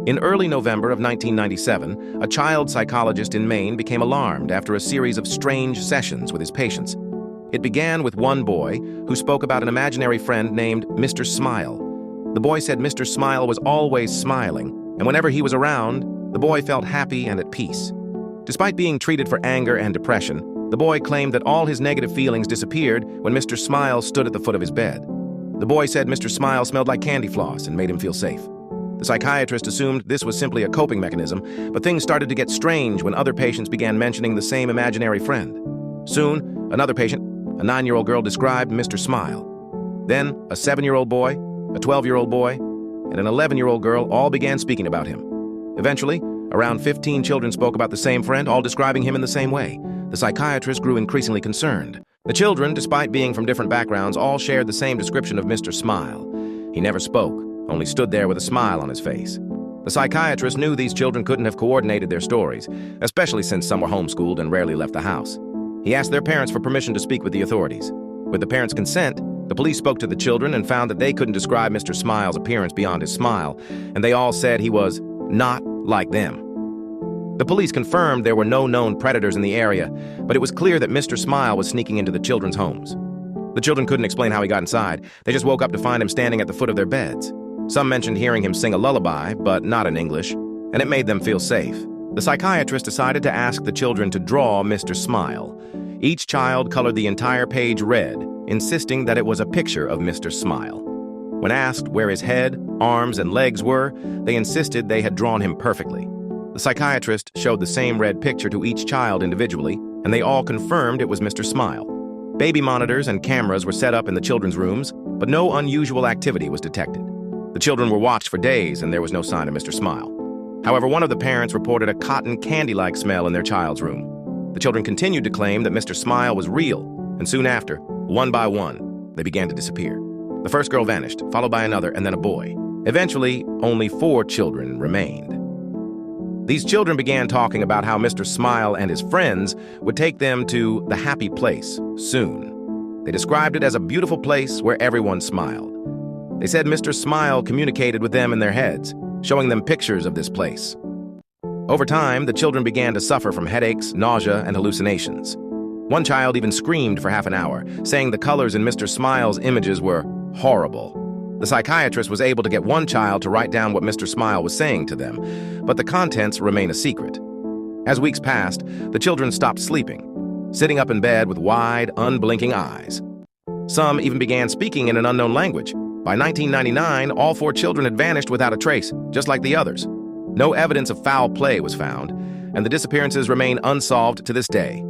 In early November of 1997, a child psychologist in Maine became alarmed after a series of strange sessions with his patients. It began with one boy who spoke about an imaginary friend named Mr. Smile. The boy said Mr. Smile was always smiling, and whenever he was around, the boy felt happy and at peace. Despite being treated for anger and depression, the boy claimed that all his negative feelings disappeared when Mr. Smile stood at the foot of his bed. The boy said Mr. Smile smelled like candy floss and made him feel safe. The psychiatrist assumed this was simply a coping mechanism, but things started to get strange when other patients began mentioning the same imaginary friend. Soon, another patient, a 9-year-old girl, described Mr. Smile. Then, a 7-year-old boy, a 12-year-old boy, and an 11-year-old girl all began speaking about him. Eventually, around 15 children spoke about the same friend, all describing him in the same way. The psychiatrist grew increasingly concerned. The children, despite being from different backgrounds, all shared the same description of Mr. Smile. He never spoke, only stood there with a smile on his face. The psychiatrist knew these children couldn't have coordinated their stories, especially since some were homeschooled and rarely left the house. He asked their parents for permission to speak with the authorities. With the parents' consent, the police spoke to the children and found that they couldn't describe Mr. Smile's appearance beyond his smile, and they all said he was not like them. The police confirmed there were no known predators in the area, but it was clear that Mr. Smile was sneaking into the children's homes. The children couldn't explain how he got inside. They just woke up to find him standing at the foot of their beds. Some mentioned hearing him sing a lullaby, but not in English, and it made them feel safe. The psychiatrist decided to ask the children to draw Mr. Smile. Each child colored the entire page red, insisting that it was a picture of Mr. Smile. When asked where his head, arms, and legs were, they insisted they had drawn him perfectly. The psychiatrist showed the same red picture to each child individually, and they all confirmed it was Mr. Smile. Baby monitors and cameras were set up in the children's rooms, but no unusual activity was detected. The children were watched for days, and there was no sign of Mr. Smile. However, one of the parents reported a cotton candy-like smell in their child's room. The children continued to claim that Mr. Smile was real, and soon after, one by one, they began to disappear. The first girl vanished, followed by another, and then a boy. Eventually, only 4 children remained. These children began talking about how Mr. Smile and his friends would take them to the happy place soon. They described it as a beautiful place where everyone smiled. They said Mr. Smile communicated with them in their heads, showing them pictures of this place. Over time, the children began to suffer from headaches, nausea, and hallucinations. One child even screamed for half an hour, saying the colors in Mr. Smile's images were horrible. The psychiatrist was able to get one child to write down what Mr. Smile was saying to them, but the contents remain a secret. As weeks passed, the children stopped sleeping, sitting up in bed with wide, unblinking eyes. Some even began speaking in an unknown language. By 1999, all 4 children had vanished without a trace, just like the others. No evidence of foul play was found, and the disappearances remain unsolved to this day.